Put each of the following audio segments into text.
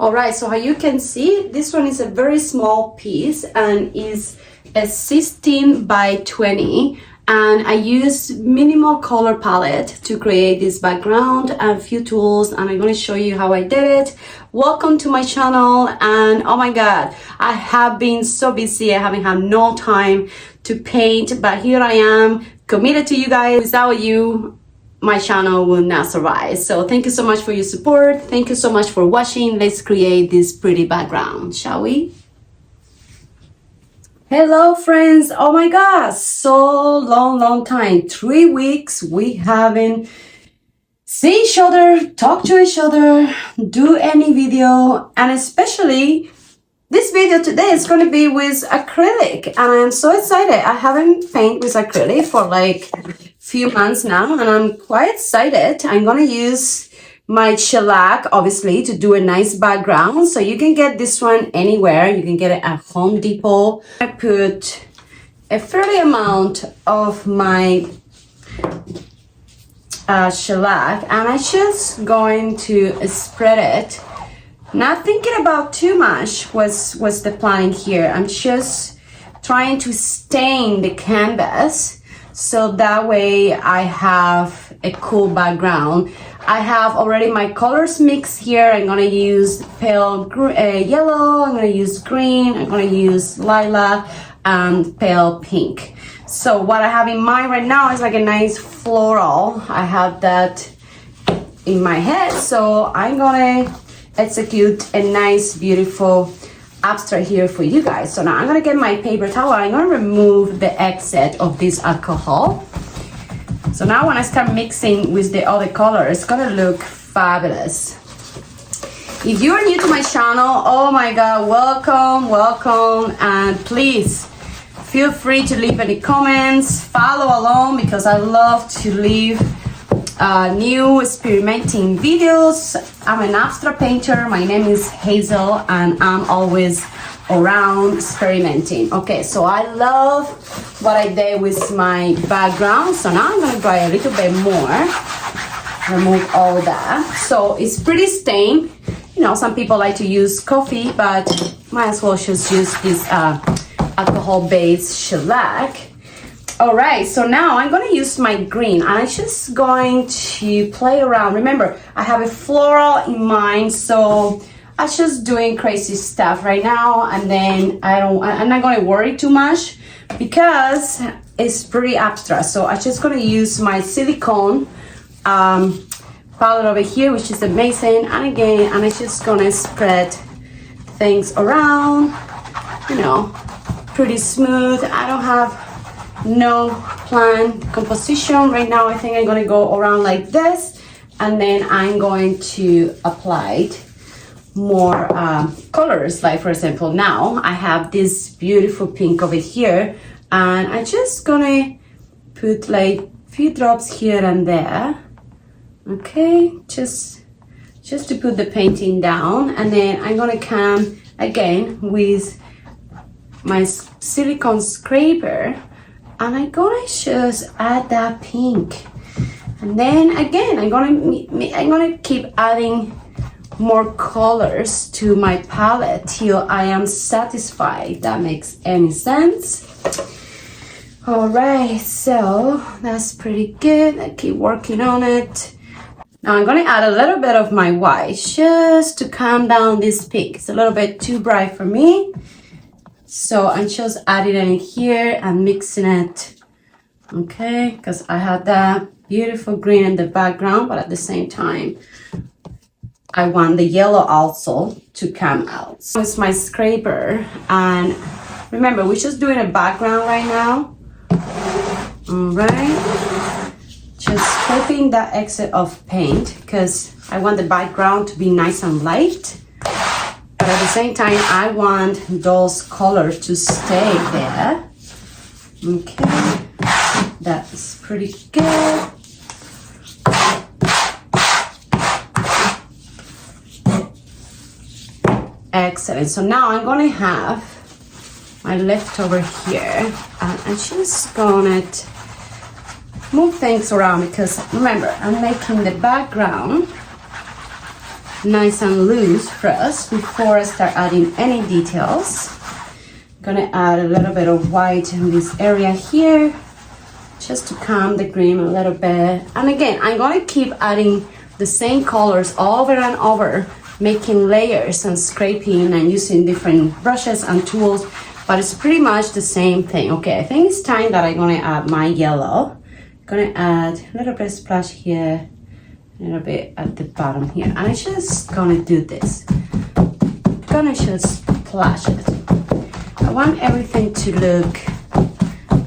All right, so how you can see, this one is a very small piece and is a 16 by 20. And I use minimal color palette to create this background and a few tools, and I'm going to show you how I did it. Welcome to my channel. And oh my god, I have been so busy, I haven't had no time to paint, but here I am committed to you guys. Without you, my channel will not survive. So thank you so much for your support. Thank you so much for watching. Let's create this pretty background, shall we? Hello friends. Oh my god, so long time, 3 weeks we haven't seen each other, talk to each other, do any video, and especially this video today is going to be with acrylic, and I'm so excited. I haven't painted with acrylic for like few months now, and I'm quite excited. I'm going to use my shellac obviously to do a nice background, so you can get this one anywhere. You can get it at Home Depot. I put a fairly amount of my shellac, and I'm just going to spread it, not thinking about too much. Was the plan here. I'm just trying to stain the canvas so that way I have a cool background. I have already my colors mixed here. I'm gonna use pale yellow, I'm gonna use green, I'm gonna use lilac, and pale pink. So what I have in mind right now is like a nice floral. I have that in my head, so I'm gonna execute a nice, beautiful abstract here for you guys. So now I'm gonna get my paper towel. I'm gonna remove the excess of this alcohol. So now when I start mixing with the other color, it's gonna look fabulous. If you are new to my channel, oh my god, welcome, and please feel free to leave any comments, follow along, because I love to leave new experimenting videos. I'm an abstract painter. My name is Hazel, and I'm always around experimenting. Okay, so I love what I did with my background. So now I'm gonna dry a little bit more, remove all that. So it's pretty stained. You know, some people like to use coffee, but might as well just use this alcohol-based shellac. All right, so now I'm gonna use my green, and I'm just going to play around. Remember, I have a floral in mind, so I'm just doing crazy stuff right now, and then I'm not gonna worry too much because it's pretty abstract. So I'm just gonna use my silicone palette over here, which is amazing. And again, I'm just gonna spread things around, you know, pretty smooth. I don't have no planned composition right now. I think I'm gonna go around like this, and then I'm going to apply more colors. Like for example, now I have this beautiful pink over here, and I'm just gonna put like a few drops here and there. Okay, just to put the painting down, and then I'm gonna come again with my silicone scraper, and I'm gonna just add that pink, and then again I'm gonna keep adding more colors to my palette till I am satisfied. That makes any sense? All right, so that's pretty good. I keep working on it. Now I'm gonna add a little bit of my white just to calm down this pink. It's a little bit too bright for me, so I'm just adding it in here and mixing it. Okay, because I had that beautiful green in the background, but at the same time I want the yellow also to come out. So it's my scraper, and remember, we're just doing a background right now. All right, just scraping that excess of paint because I want the background to be nice and light, but at the same time I want those colors to stay there. Okay, that's pretty good. Excellent. So now I'm gonna have my leftover here, and I'm just gonna move things around because remember, I'm making the background nice and loose first before I start adding any details. I'm gonna add a little bit of white in this area here, just to calm the green a little bit. And again, I'm gonna keep adding the same colors over and over, making layers and scraping and using different brushes and tools, but it's pretty much the same thing. Okay, I think it's time that I'm gonna add my yellow. I'm gonna add a little bit of splash here, a little bit at the bottom here, and I'm just gonna do this. I'm gonna just splash it. I want everything to look,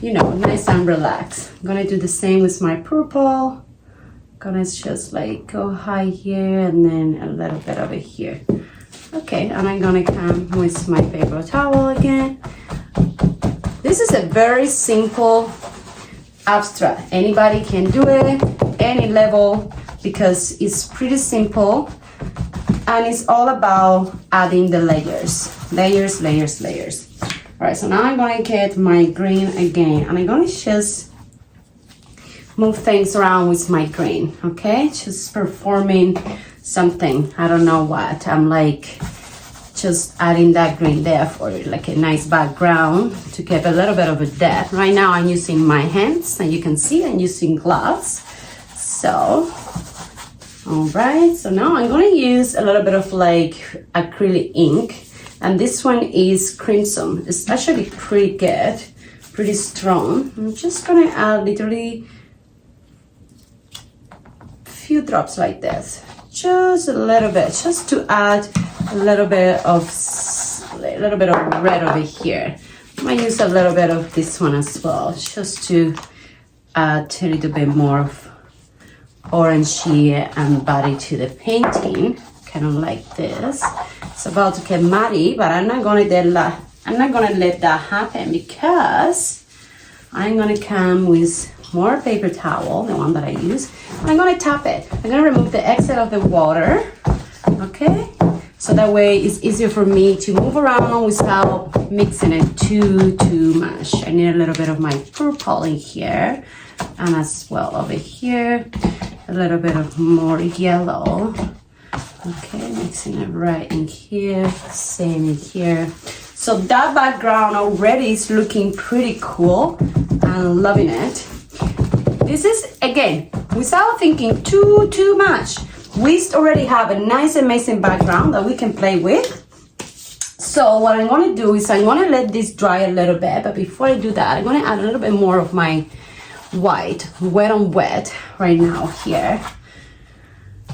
you know, nice and relaxed. I'm gonna do the same with my purple. Gonna just like go high here and then a little bit over here. Okay, and I'm gonna come with my paper towel again. This is a very simple abstract. Anybody can do it, any level, because it's pretty simple and it's all about adding the layers. Layers, layers, layers. All right, so now I'm gonna get my green again and I'm gonna just move things around with my green, okay? Just performing something, I don't know what. I'm like just adding that green there for it, like a nice background to give a little bit of a depth. Right now I'm using my hands, and you can see I'm using gloves. So, all right, so now I'm gonna use a little bit of like acrylic ink, and this one is crimson. It's actually pretty good, pretty strong. I'm just gonna add literally few drops like this, just a little bit, just to add a little bit of red over here. I might use a little bit of this one as well, just to add a little bit more of orangey and body to the painting, kind of like this. It's about to get muddy, but I'm not gonna let that happen, because I'm gonna come with more paper towel, the one that I use, and I'm gonna tap it. I'm gonna remove the excess of the water, okay? So that way it's easier for me to move around without mixing it too much. I need a little bit of my purple in here, and as well over here, a little bit of more yellow. Okay, mixing it right in here, same in here. So that background already is looking pretty cool. I'm loving it. This is, again, without thinking too much. We already have a nice, amazing background that we can play with. So what I'm gonna do is I'm gonna let this dry a little bit, but before I do that, I'm gonna add a little bit more of my white, wet on wet, right now here.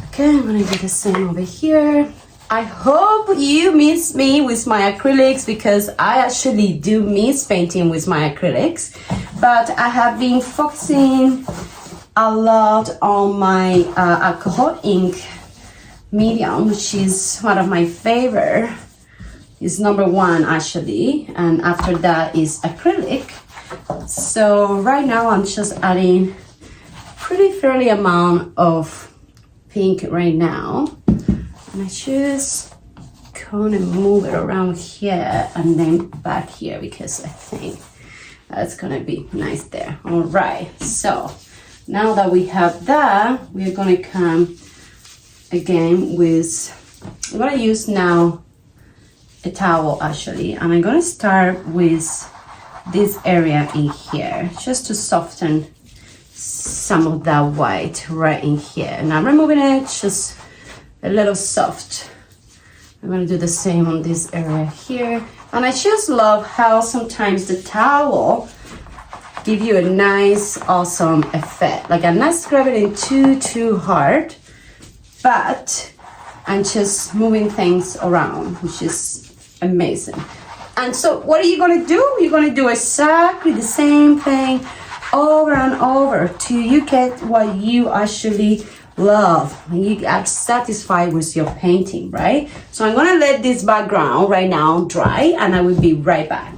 Okay, I'm gonna do the same over here. I hope you miss me with my acrylics, because I actually do miss painting with my acrylics, but I have been focusing a lot on my alcohol ink medium, which is one of my favorite. It's number one actually, and after that is acrylic. So right now I'm just adding pretty fairly amount of pink right now. And I just kind of move it around here and then back here, because I think that's gonna be nice there. All right, so now that we have that, we're gonna come again with, I'm gonna use now a towel actually, and I'm gonna start with this area in here, just to soften some of that white right in here. And I'm removing it just a little soft. I'm gonna do the same on this area here. And I just love how sometimes the towel give you a nice, awesome effect. Like I'm not scrubbing it too hard, but I'm just moving things around, which is amazing. And so what are you gonna do? You're gonna do exactly the same thing over and over till you get what you actually love and you are satisfied with your painting, right? So I'm gonna let this background right now dry, and I will be right back.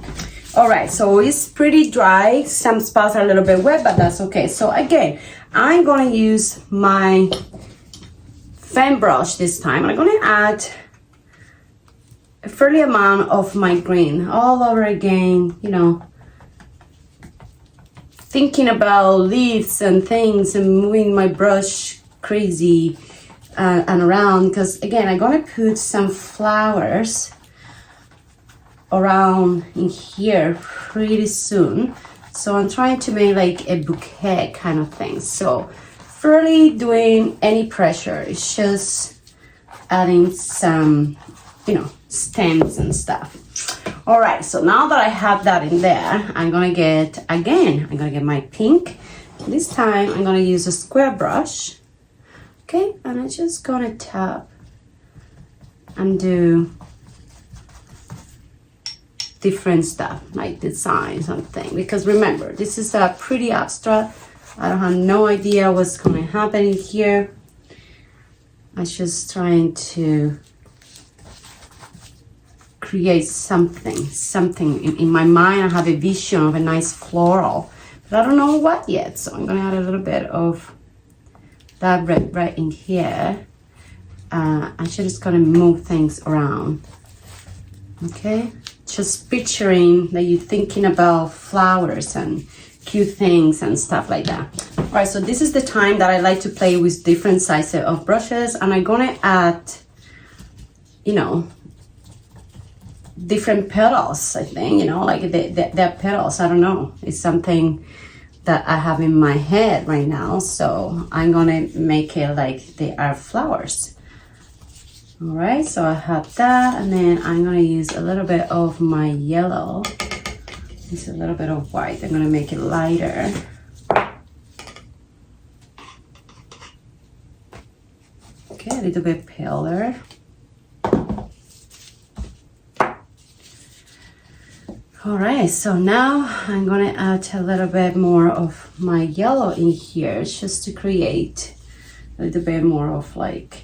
All right, so it's pretty dry. Some spots are a little bit wet, but that's okay. So again, I'm gonna use my fan brush this time. I'm gonna add a fairly amount of my green all over again, you know, thinking about leaves and things and moving my brush crazy. and around, because again, I'm gonna put some flowers around in here pretty soon. So I'm trying to make like a bouquet kind of thing. So fairly doing any pressure, it's just adding some, you know, stems and stuff. All right, so now that I have that in there, I'm gonna get my pink. This time I'm gonna use a square brush. Okay, and I'm just gonna tap and do different stuff like design something, because remember, this is a pretty abstract. I don't have no idea what's gonna happen in here. I'm just trying to create something in my mind. I have a vision of a nice floral, but I don't know what yet, so I'm gonna add a little bit of that red right in here. I'm just gonna move things around. Okay, just picturing that you're thinking about flowers and cute things and stuff like that. All right, so this is the time that I like to play with different sizes of brushes, and I'm gonna add, you know, different petals. I think, you know, like they're petals. I don't know. It's something that I have in my head right now, so I'm gonna make it like they are flowers. All right, so I have that, and then I'm gonna use a little bit of my yellow. It's a little bit of white. I'm gonna make it lighter. Okay, a little bit paler. All right, so now I'm gonna add a little bit more of my yellow in here, just to create a little bit more of like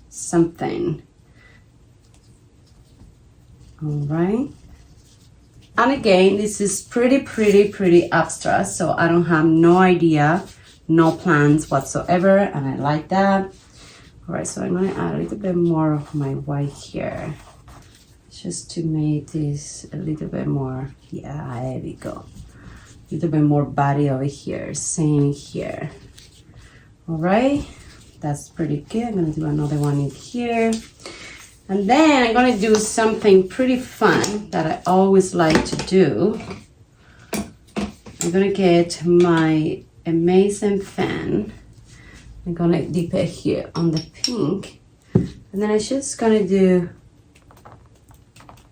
something. All right. And again, this is pretty abstract, so I don't have no idea, no plans whatsoever, and I like that. All right, so I'm gonna add a little bit more of my white here, just to make this a little bit more, yeah, there we go. A little bit more body over here, same here. All right, that's pretty good. I'm gonna do another one in here. And then I'm gonna do something pretty fun that I always like to do. I'm gonna get my amazing fan. I'm gonna dip it here on the pink. And then I'm just gonna do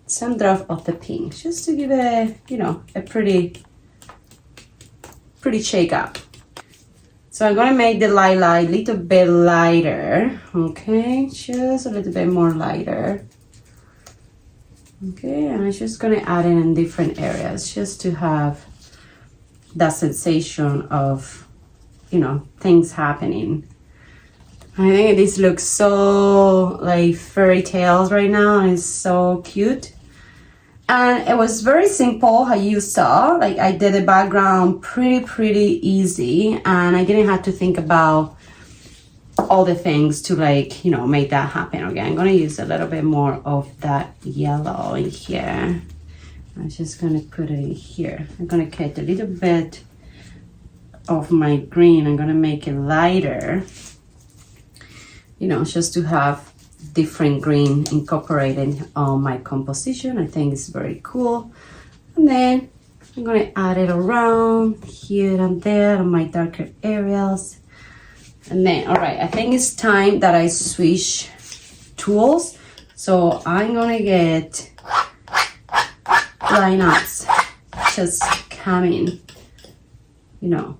some drop of the pink, just to give it a, you know, a pretty shake up. So I'm gonna make the lilac a little bit lighter, okay? Just a little bit more lighter. Okay, and I'm just gonna add it in different areas, just to have that sensation of, you know, things happening. I think this looks so like fairy tales right now, and it's so cute. And it was very simple, how you saw. Like, I did the background pretty easy, and I didn't have to think about all the things to, like, you know, make that happen. Okay, I'm gonna use a little bit more of that yellow in here. I'm just gonna put it in here. I'm gonna get a little bit of my green. I'm gonna make it lighter, you know, just to have different green incorporated on my composition. I think it's very cool. And then I'm gonna add it around here and there on my darker areas. And then, all right, I think it's time that I switch tools. So I'm gonna get lineups just coming, you know,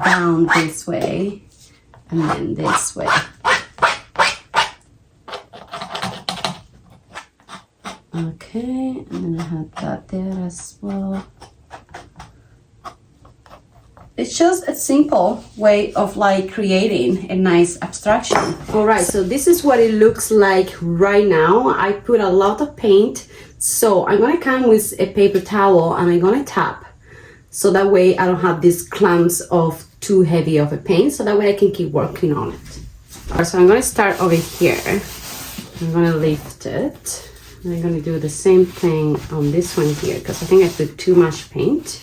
down this way and then this way. Okay, and then I have that there as well. It's just a simple way of like creating a nice abstraction. All right, so this is what it looks like right now. I put a lot of paint, so I'm gonna come with a paper towel and I'm gonna tap, so that way I don't have these clumps of too heavy of a paint, so that way I can keep working on it. All right, so I'm gonna start over here. I'm gonna lift it. I'm gonna do the same thing on this one here, because I think I put too much paint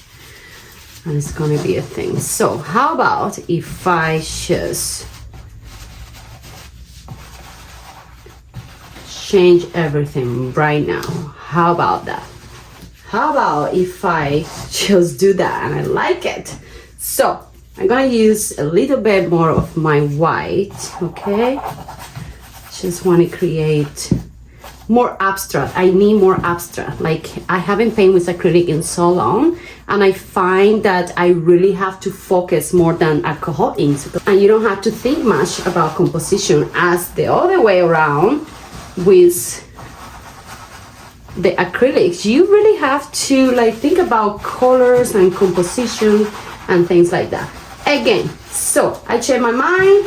and it's gonna be a thing. So how about if I just change everything right now. How about that? How about if I just do that? And I like it. So I'm gonna use a little bit more of my white, okay? Just want to create more abstract. I need more abstract. Like, I haven't painted with acrylic in so long, and I find that I really have to focus more than alcohol inks, and you don't have to think much about composition as the other way around with the acrylics. You really have to like think about colors and composition and things like that. Again, so I changed my mind,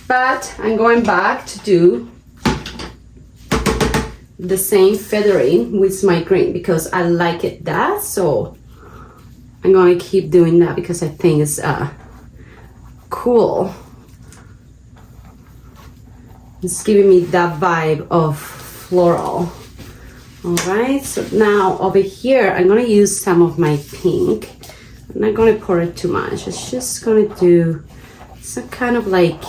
but I'm going back to do the same feathering with my green because I like it that. So I'm going to keep doing that because I think it's cool. It's giving me that vibe of floral. All right, so now over here I'm going to use some of my pink. I'm not going to pour it too much. It's just going to do some kind of like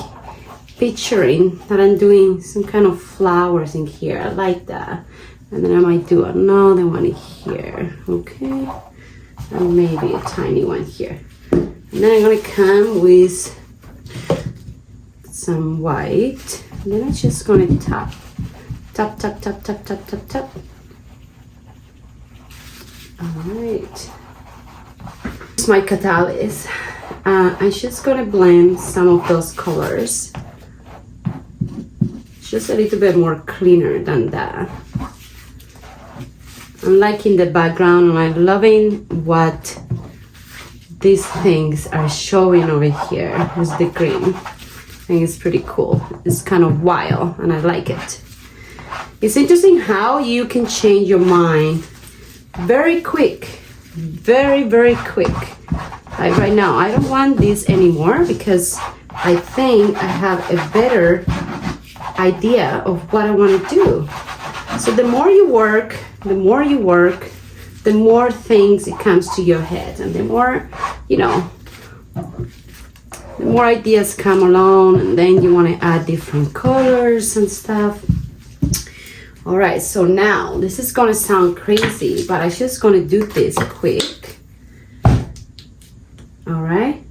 picturing that I'm doing some kind of flowers in here. I like that. And then I might do another one here, okay? And maybe a tiny one here. And then I'm gonna come with some white. And then I'm just gonna tap. Tap, tap, tap, tap, tap, tap, tap. All right. It's my catalyst. I'm just gonna blend some of those colors. Just a little bit more cleaner than that. I'm liking the background and I'm loving what these things are showing over here with the green. I think it's pretty cool. It's kind of wild and I like it. It's interesting how you can change your mind very quick. Very, very quick. Like right now, I don't want this anymore because I think I have a better idea of what I want to do. So the more you work, the more things it comes to your head, and the more, you know, the more ideas come along, and then you want to add different colors and stuff. All right, so now this is gonna sound crazy, but I'm just gonna do this quick. All right,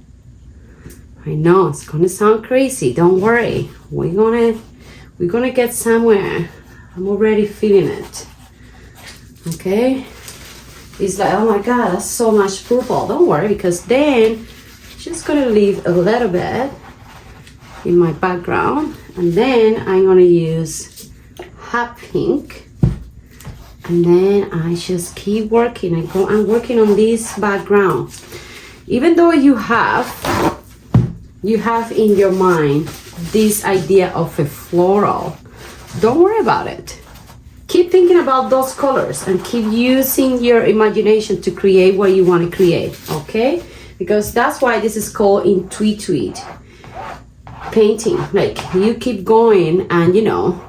I know it's gonna sound crazy. Don't worry, we're gonna get somewhere. I'm already feeling it. Okay, it's like, oh my god, that's so much purple. Don't worry, because then I'm just gonna leave a little bit in my background, and then I'm gonna use hot pink, and then I just keep working. I'm working on this background. Even though you have in your mind this idea of a floral, don't worry about it. Keep thinking about those colors and keep using your imagination to create what you want to create, okay? Because that's why this is called intuitive painting. Like, you keep going and, you know,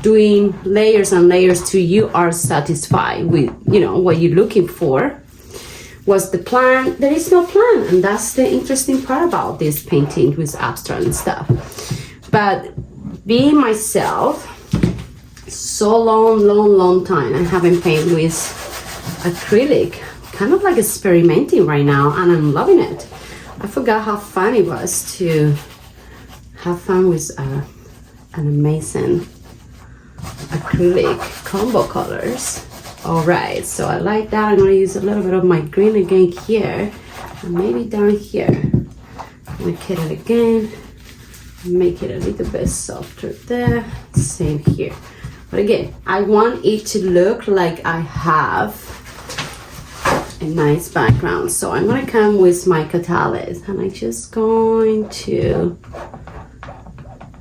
doing layers and layers till you are satisfied with, you know, what you're looking for. What's the plan? There is no plan, and that's the interesting part about this painting with abstract and stuff. But being myself, so long time I haven't painted with acrylic, kind of like experimenting right now, and I'm loving it. I forgot how fun it was to have fun with an amazing acrylic combo colors. All right, so I like that. I'm gonna use a little bit of my green again here, and maybe down here. I'm gonna hit it again, make it a little bit softer there. Same here. But again, I want it to look like I have a nice background. So I'm gonna come with my catalyst, and I'm just going to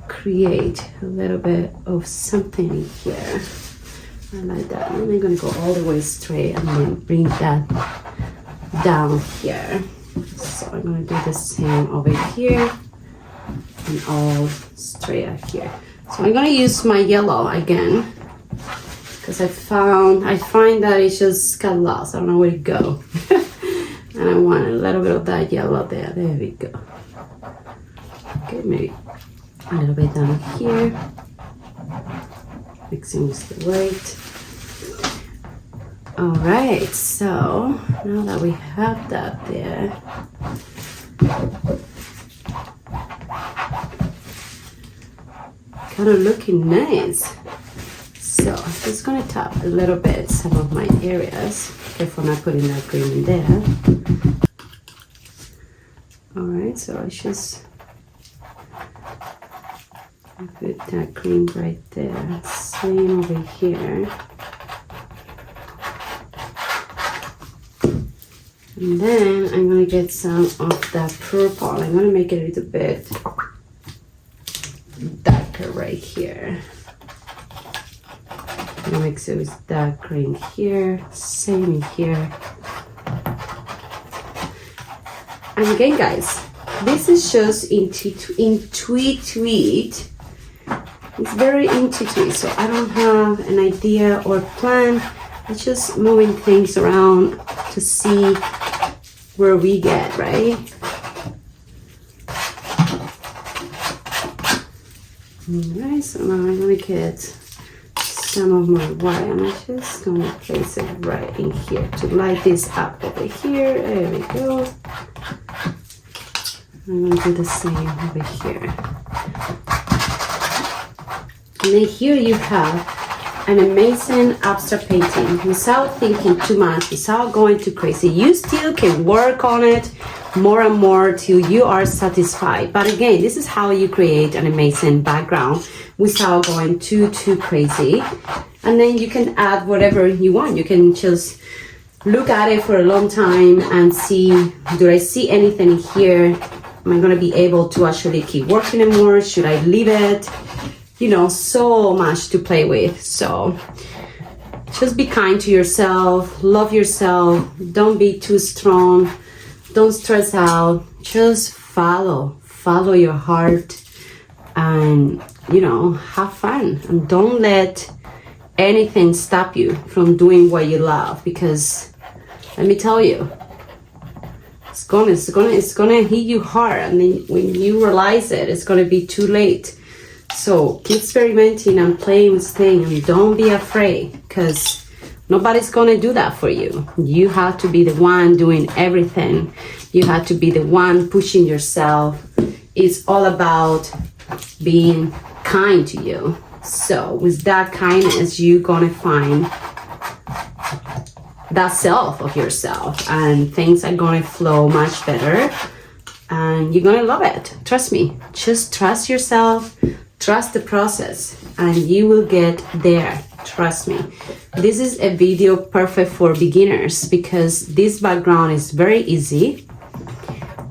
create a little bit of something here. I like that. And I'm gonna go all the way straight and then bring that down here. So I'm gonna do the same over here and all straight up here. So I'm gonna use my yellow again because I find that it just got lost. I don't know where to go. And I want a little bit of that yellow there. There we go. Okay, maybe a little bit down here. mixing with the white. All right, so now that we have that there, kind of looking nice. So I'm just gonna tap a little bit some of my areas. Careful not putting that green in there. All right, so I just put that green right there. Same over here. And then I'm gonna get some of that purple. I'm gonna make it a little bit darker right here. I'm gonna mix it with that green here, same in here. And again, guys, this is just intuitive. It's very intuitive, so I don't have an idea or plan. I'm just moving things around to see where we get, right? Alright, so now I'm gonna get some of my white and I'm just gonna place it right in here to light this up over here. There we go. I'm gonna do the same over here. And then here you have an amazing abstract painting without thinking too much, without going too crazy. You still can work on it more and more till you are satisfied. But again, this is how you create an amazing background without going too crazy. And then you can add whatever you want. You can just look at it for a long time and see, do I see anything here? Am I gonna be able to actually keep working it more? Should I leave it? You know, so much to play with. So just be kind to yourself, love yourself, don't be too strong, don't stress out, just follow your heart and, you know, have fun. And don't let anything stop you from doing what you love, because let me tell you, it's gonna hit you hard, and then when you realize it, it's gonna be too late. So keep experimenting and playing with things, and don't be afraid, because nobody's gonna do that for you. You have to be the one doing everything. You have to be the one pushing yourself. It's all about being kind to you. So with that kindness, you're gonna find that self of yourself, and things are gonna flow much better, and you're gonna love it. Trust me. Just trust yourself. Trust the process and you will get there. Trust me. This is a video perfect for beginners because this background is very easy.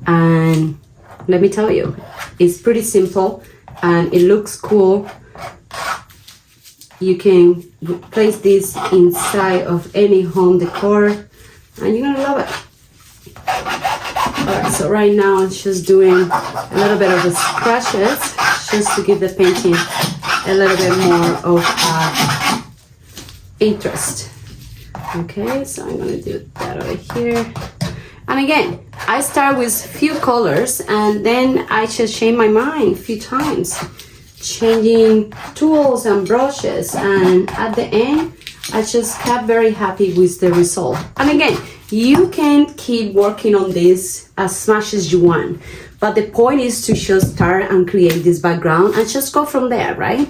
And let me tell you, it's pretty simple and it looks cool. You can place this inside of any home decor and you're gonna love it. Alright, so right now I'm just doing a little bit of the scratches just to give the painting a little bit more of interest. Okay, so I'm gonna do that over here. And again, I start with few colors and then I just change my mind a few times, changing tools and brushes, and at the end I just got very happy with the result. And again, you can keep working on this as much as you want, but the point is to just start and create this background and just go from there, right?